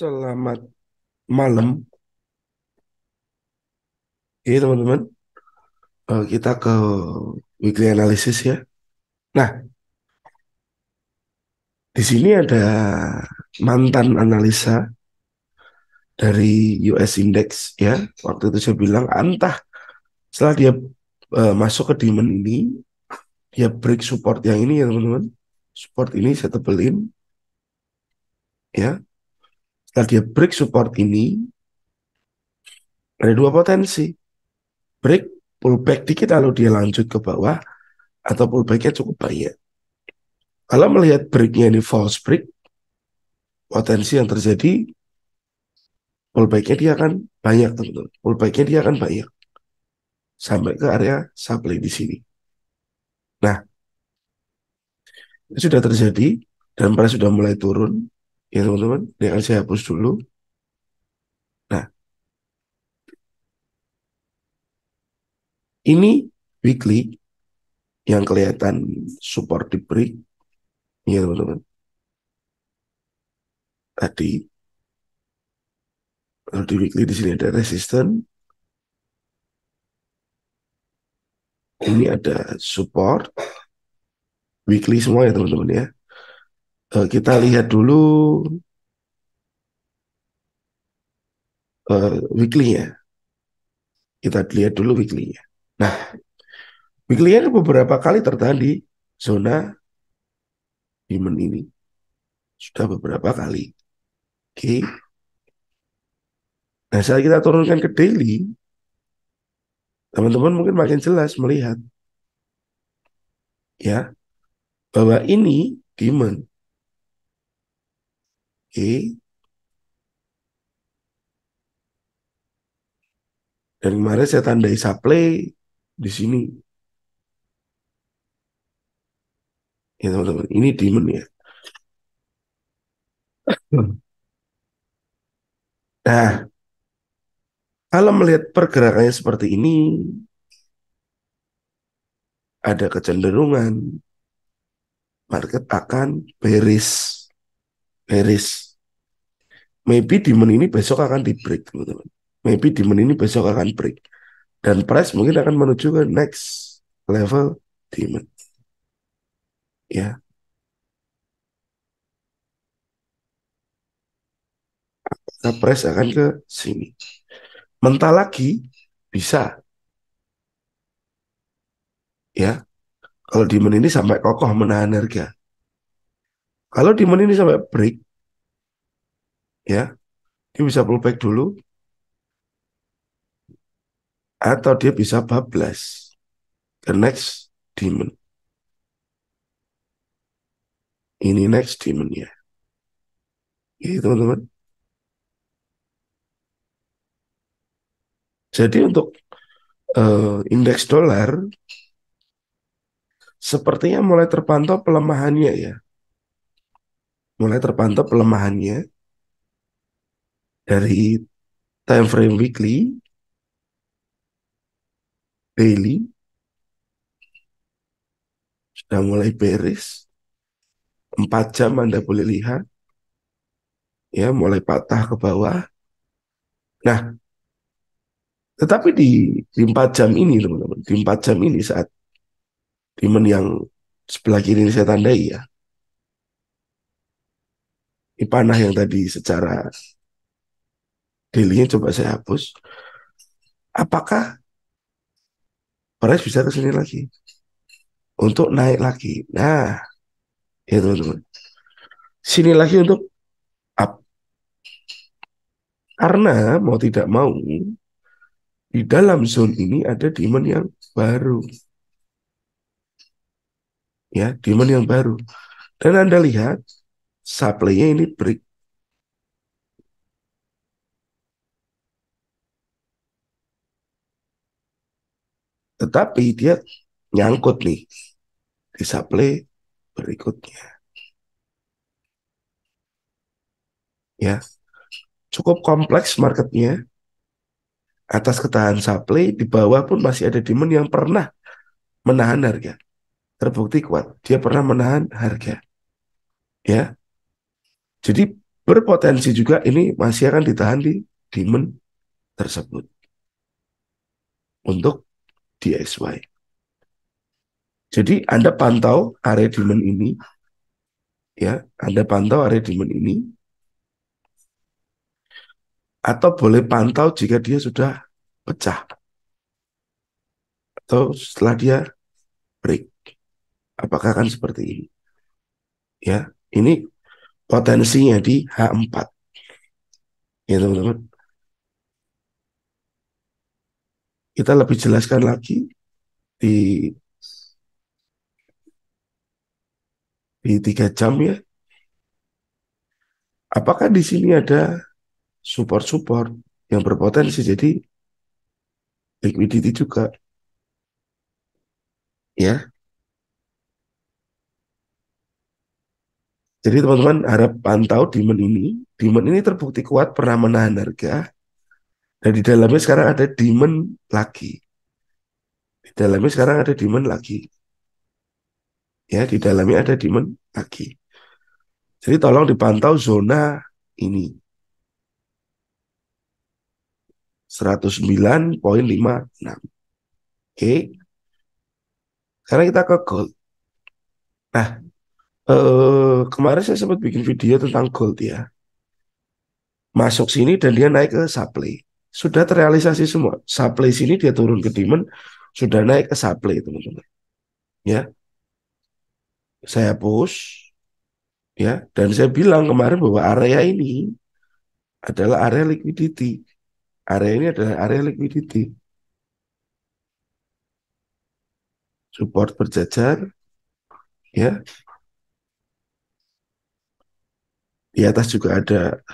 Selamat malam, ya teman-teman. Kita ke weekly analysis ya. Nah, di sini ada mantan analisa dari US Index ya. Waktu itu saya bilang, entah setelah dia masuk ke demand ini, dia break support yang ini ya teman-teman. Support ini saya tebelin ya. Setelah dia break support ini, ada dua potensi. Break, pullback dikit lalu dia lanjut ke bawah, atau pullbacknya cukup banyak. Kalau melihat breaknya ini false break, potensi yang terjadi pullbacknya dia akan banyak teman-teman. Pullbacknya dia akan banyak sampai ke area supply di sini. Nah, itu sudah terjadi dan price sudah mulai turun. Ya teman-teman, ini akan saya hapus dulu. Nah, ini weekly yang kelihatan support di break. Ya teman-teman, tadi kalau di weekly di sini ada resistance. Ini ada support weekly semua ya teman-teman ya. Kita lihat dulu weekly-nya. Kita lihat dulu weekly-nya. Nah, weekly-nya beberapa kali tertahan di zona demand ini. Sudah beberapa kali. Oke. Nah, saat kita turunkan ke daily, teman-teman mungkin makin jelas melihat ya bahwa ini demand. Oke. Dan kemarin saya tandai supply di sini. Ya teman-teman, ini demand ya. Nah, kalau melihat pergerakannya seperti ini, ada kecenderungan market akan bearish. Bearish. Maybe demand ini besok akan di break, teman-teman. Maybe demand ini besok akan break. Dan price mungkin akan menuju ke next level demand. Ya, nah price akan ke sini. Mentah lagi bisa ya. Kalau demand ini sampai kokoh menahan harga. Kalau demand ini sampai break ya, dia bisa pullback dulu atau dia bisa bablas ke next demand. Ini next demand ya. Gitu teman-teman. Jadi untuk indeks dolar sepertinya mulai terpantau pelemahannya ya. Mulai terpantau pelemahannya dari time frame weekly, daily sudah mulai bearish. 4 jam Anda boleh lihat ya mulai patah ke bawah. Nah, tetapi di 4 jam ini teman-teman, di 4 jam ini saat demand yang sebelah kiri ini saya tandai ya, ini panah yang tadi secara daily-nya coba saya hapus. Apakah price bisa ke sini lagi untuk naik lagi? Nah, ya teman-teman, sini lagi untuk up. Karena mau tidak mau di dalam zone ini ada demand yang baru. Ya, demand yang baru. Dan Anda lihat supply-nya ini break. Tetapi dia nyangkut nih di supply berikutnya. Ya, cukup kompleks marketnya. Atas ketahan supply, di bawah pun masih ada demand yang pernah menahan harga. Terbukti kuat, dia pernah menahan harga. Ya, jadi berpotensi juga ini masih akan ditahan di demand tersebut untuk DXY. Jadi Anda pantau area demand ini, ya, Anda pantau area demand ini, atau boleh pantau jika dia sudah pecah atau setelah dia break. Apakah akan seperti ini? Ya, ini potensinya di H4, ya teman-teman. Kita lebih jelaskan lagi di 3 jam ya. Apakah di sini ada support-support yang berpotensi jadi liquidity juga, ya. Jadi teman-teman harap pantau demand ini. Demand ini terbukti kuat pernah menahan harga dan di dalamnya sekarang ada demand lagi. Di dalamnya sekarang ada demand lagi. Ya, di dalamnya ada demand lagi. Jadi tolong dipantau zona ini 109,56. Oke, sekarang kita ke gold. Nah, kemarin saya sempat bikin video tentang gold ya. Masuk sini dan dia naik ke supply. Sudah terrealisasi semua. Supply sini dia turun ke demand, sudah naik ke supply teman-teman. Ya, saya push ya dan saya bilang kemarin bahwa area ini adalah area liquidity. Area ini adalah area liquidity. Support berjajar ya. Di atas juga ada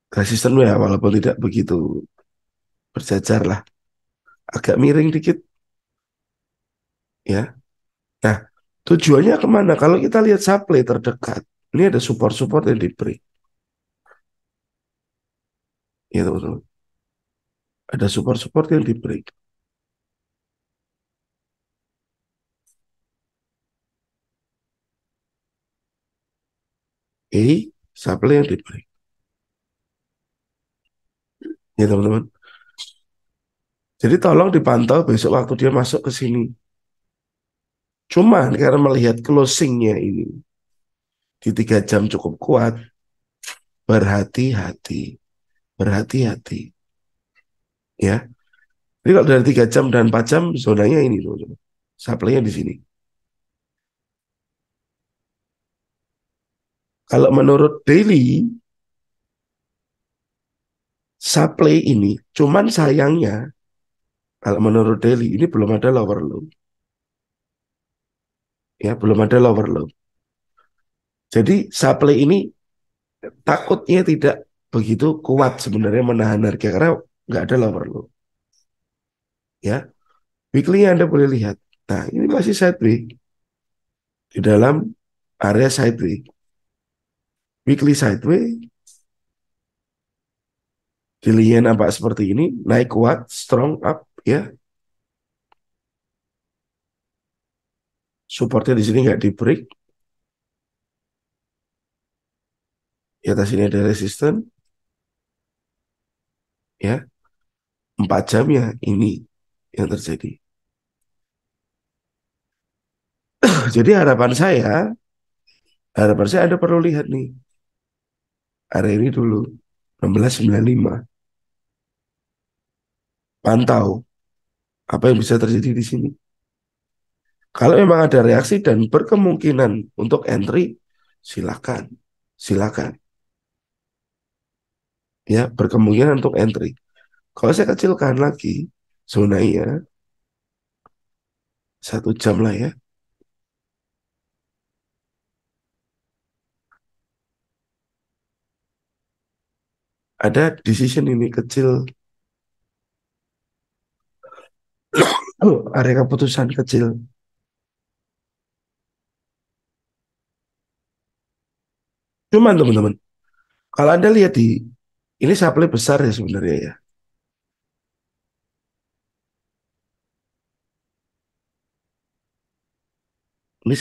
resisten ya walaupun tidak begitu berjajar lah. Agak miring dikit ya. Nah, tujuannya kemana? Kalau kita lihat supply terdekat, ini ada support-support yang di break. Ya teman-teman. Ada support-support yang di break. Supply yang di break. Ya teman-teman. Jadi tolong dipantau besok waktu dia masuk ke sini. Cuman karena melihat closingnya ini di 3 jam cukup kuat, berhati-hati, berhati-hati, ya. Jadi kalau dari 3 jam dan 4 jam zonanya ini teman-teman. Supply-nya di sini. Kalau menurut daily, supply ini, cuman sayangnya, kalau menurut daily, ini belum ada lower low. Ya, belum ada lower low. Jadi supply ini takutnya tidak begitu kuat sebenarnya menahan harga karena nggak ada lower low. Ya, weekly Anda boleh lihat. Nah, ini masih sideways di dalam area sideways. Weekly sideways, dilihat nampak seperti ini, naik kuat, strong up, ya. Supportnya di sini nggak di break. Di atas ini ada resisten, ya. 4 jam ya ini yang terjadi. Jadi harapan saya Anda perlu lihat nih area ini dulu 1695. Pantau apa yang bisa terjadi di sini. Kalau memang ada reaksi dan berkemungkinan untuk entry, silakan, silakan. Ya, berkemungkinan untuk entry. Kalau saya kecilkan lagi zonanya 1 jam lah ya. Ada decision ini kecil, area keputusan kecil. Cuman teman-teman, kalau Anda lihat di ini supply besar ya sebenarnya ya. Ini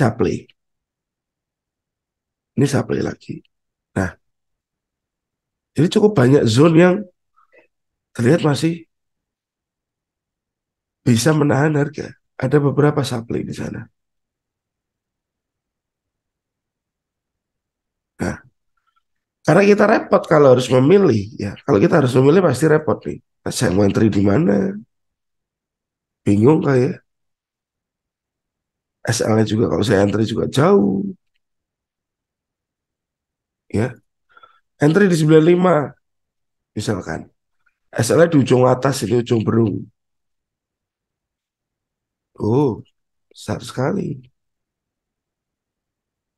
supply lagi. Nah, Jadi cukup banyak zone yang terlihat masih bisa menahan harga. Ada beberapa supply di sana. Nah, karena kita repot kalau harus memilih, ya. Kalau kita harus memilih pasti repot nih. Nah, saya mau entry di mana? Bingung kayak SL-nya juga kalau saya entry juga jauh, ya. Entry di 95 misalkan. SL-nya di ujung atas ini ujung berung. Oh, besar sekali.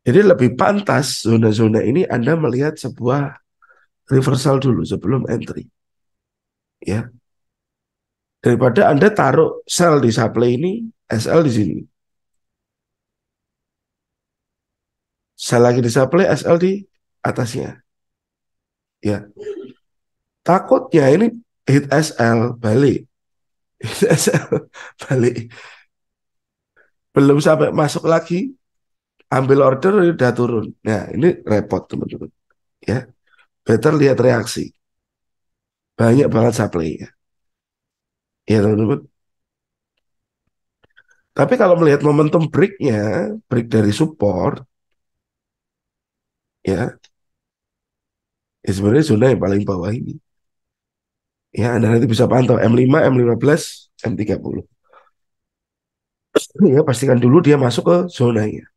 Jadi lebih pantas zona-zona ini Anda melihat sebuah reversal dulu sebelum entry, ya. Daripada Anda taruh sell di supply ini, SL di sini. Sell lagi di supply, SL di atasnya. Ya, takutnya ini hit SL balik. Hit SL balik. Belum sampai masuk lagi, ambil order udah turun. Nah, ini repot teman-teman. Ya, better lihat reaksi. Banyak banget supply ya. Ya teman-teman. Tapi kalau melihat momentum breaknya, break dari support, ya, ya sebenarnya zona yang paling bawah ini. Ya, Anda nanti bisa pantau M5, M15, M30. Ya, pastikan dulu dia masuk ke zonanya.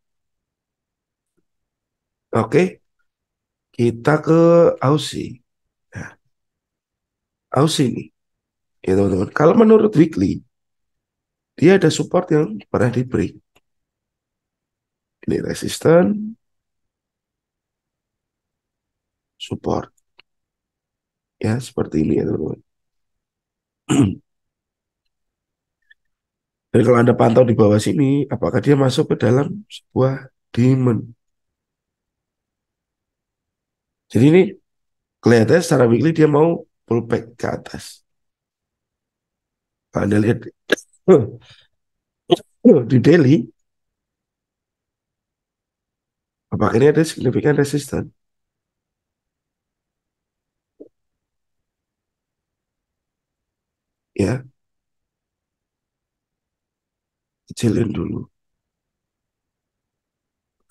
Oke, kita ke Aussie. Nah, Aussie nih, ya teman-teman. Kalau menurut weekly, dia ada support yang pernah di break. Ini resisten, support. Ya, seperti ini ya teman-teman. Dan kalau Anda pantau di bawah sini, apakah dia masuk ke dalam sebuah demand. Jadi ini kelihatannya secara weekly dia mau pullback ke atas. Kalau Anda lihat di daily, apakah ini ada signifikan resisten? Ya, kecilin dulu.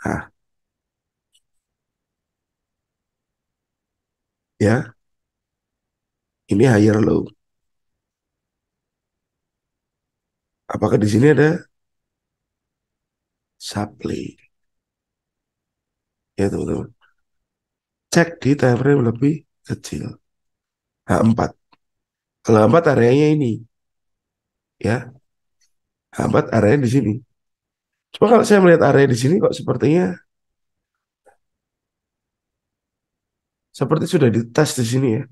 Nah, ya, ini higher low. Apakah di sini ada supply? Ya, teman-teman. Cek di time frame lebih kecil. H4. Kalau H4 areanya ini, ya, H4 areanya di sini. Cuma kalau saya melihat area di sini kok sepertinya seperti sudah dites di sini ya.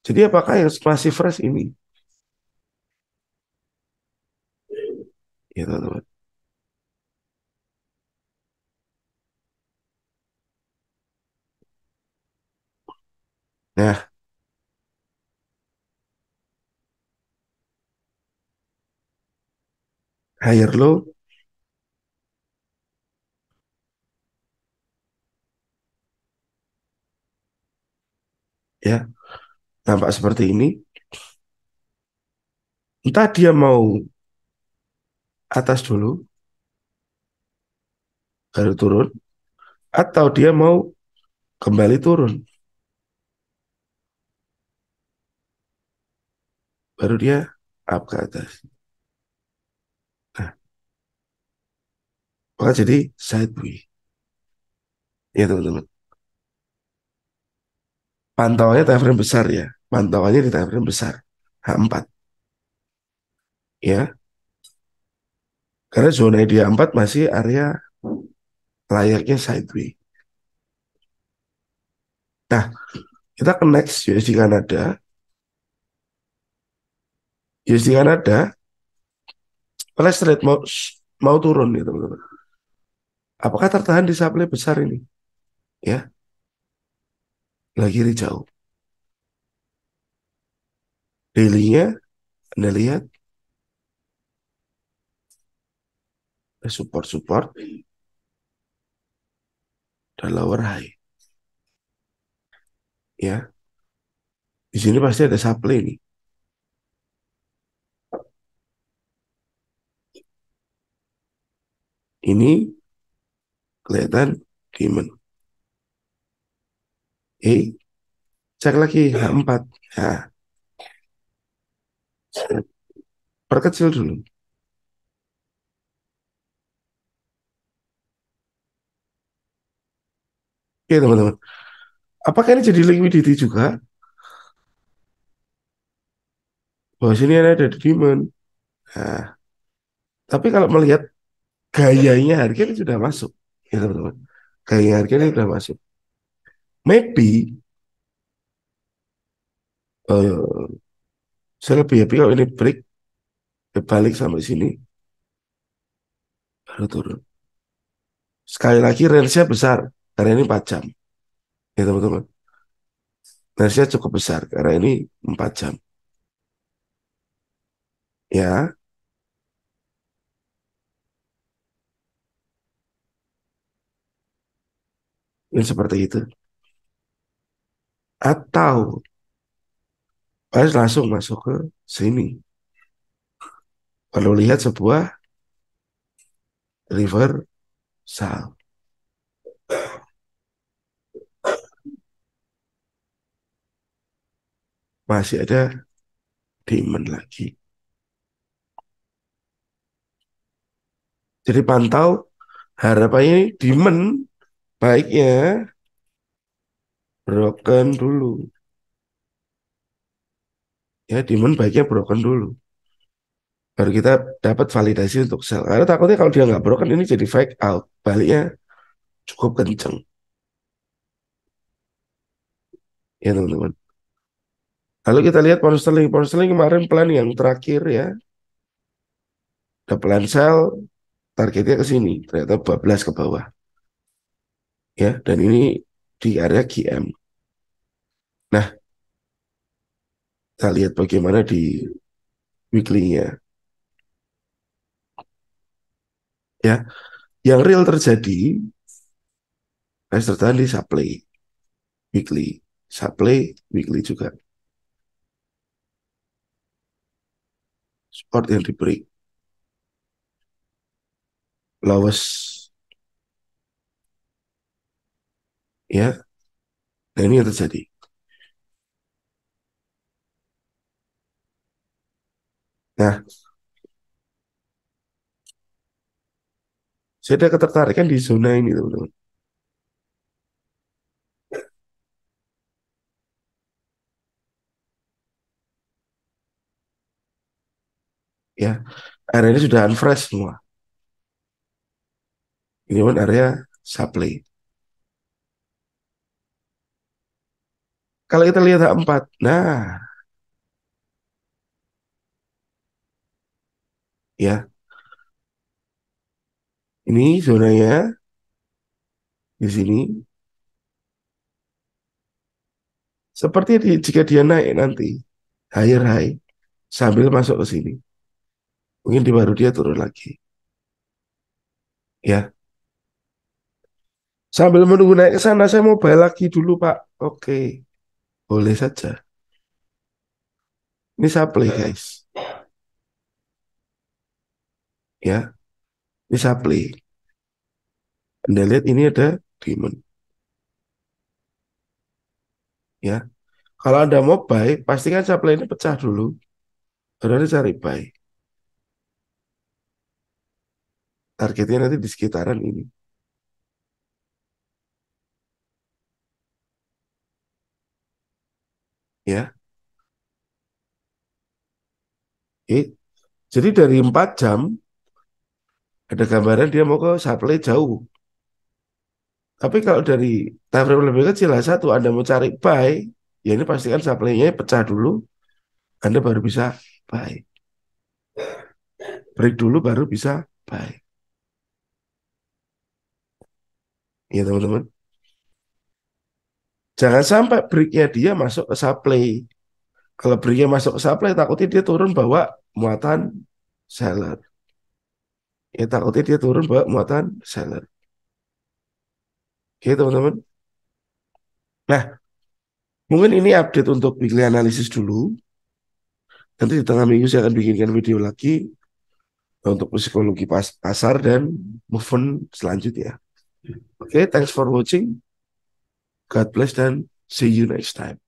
Jadi apakah yang masih fresh ini? Ya, teman-teman. Nah, higher low, ya, nampak seperti ini. Entah dia mau atas dulu, baru turun, atau dia mau kembali turun, baru dia up ke atas. Nah, maka jadi sideways. Ya, teman-teman. Pantauannya time frame besar ya. Pantauannya di time frame besar. H4. Ya, karena zona dia 4 masih area layaknya sideways. Nah, kita ke next USD Kanada. USD Kanada, flash rate mau turun nih teman-teman. Apakah tertahan di supply besar ini? Ya, lagi kiri jauh. Daily-nya, Anda lihat, support-support dan lower high. Ya, Di sini pasti ada supply nih. Ini kelihatan demand. Cek lagi H4. Nah, perkecil dulu. Oke teman-teman. Apakah ini jadi liquidity juga? Bahwa sini ada di demand. Nah, tapi kalau melihat gayanya harga ini sudah masuk. Ya teman-teman. Gaya harga ini sudah masuk. Maybe eh, saya lebih happy kalau ini break balik sampai sini baru turun. Sekali lagi range-nya besar karena ini 4 jam. Ya teman-teman. Range-nya cukup besar karena ini 4 jam. Ya, ini seperti itu. Atau harus langsung masuk ke sini. Kalau lihat sebuah reversal masih ada demand lagi. Jadi pantau harapannya demand baiknya broken dulu. Ya, demand baiknya broken dulu. Baru kita dapat validasi untuk sell. Karena takutnya kalau dia nggak broken ini jadi fake out. Baliknya cukup kenceng. Ya teman-teman. Lalu kita lihat pound sterling. Pound sterling kemarin plan yang terakhir ya. Ada plan sell. Targetnya ke sini. Ternyata 12 ke bawah. Ya, dan ini di area GM. Nah, kita lihat bagaimana di weekly-nya. Ya, yang real terjadi, price tertahan di supply weekly. Supply weekly juga. Support yang di break. Lowest. Ya, nah ini yang terjadi. Nah, saya ada ketertarikan di zona ini, teman-teman. Ya, area ini sudah unfresh semua. Ini pun area supply. Kalau kita lihat H4, nah, ya, ini zonanya di sini. Seperti jika dia naik nanti, higher high, sambil masuk ke sini. Mungkin di baru dia turun lagi. Ya, sambil menunggu naik ke sana, saya mau bayar lagi dulu, Pak. Oke, boleh saja. Ini supply, guys. Ya, ini supply. Anda lihat ini ada demand. Ya, kalau Anda mau buy, pastikan supply ini pecah dulu. Baru Anda cari buy. Targetnya nanti di sekitaran ini. Ya, oke. Jadi dari 4 jam, ada gambaran dia mau ke supply jauh. Tapi kalau dari time frame lebih kecil lah satu, Anda mau cari buy, ya ini pastikan supply-nya pecah dulu, Anda baru bisa buy. Break dulu baru bisa buy. Ya teman-teman. Jangan sampai breaknya dia masuk ke supply. Kalau breaknya masuk ke supply, takutnya dia turun bawa muatan seller. Ya takutnya dia turun bawa muatan seller. Oke teman-teman. Nah, Mungkin ini update untuk weekly analysis dulu. Nanti di tengah minggu saya akan bikinkan video lagi untuk psikologi pasar dan move on selanjutnya. Oke, thanks for watching. God bless dan see you next time.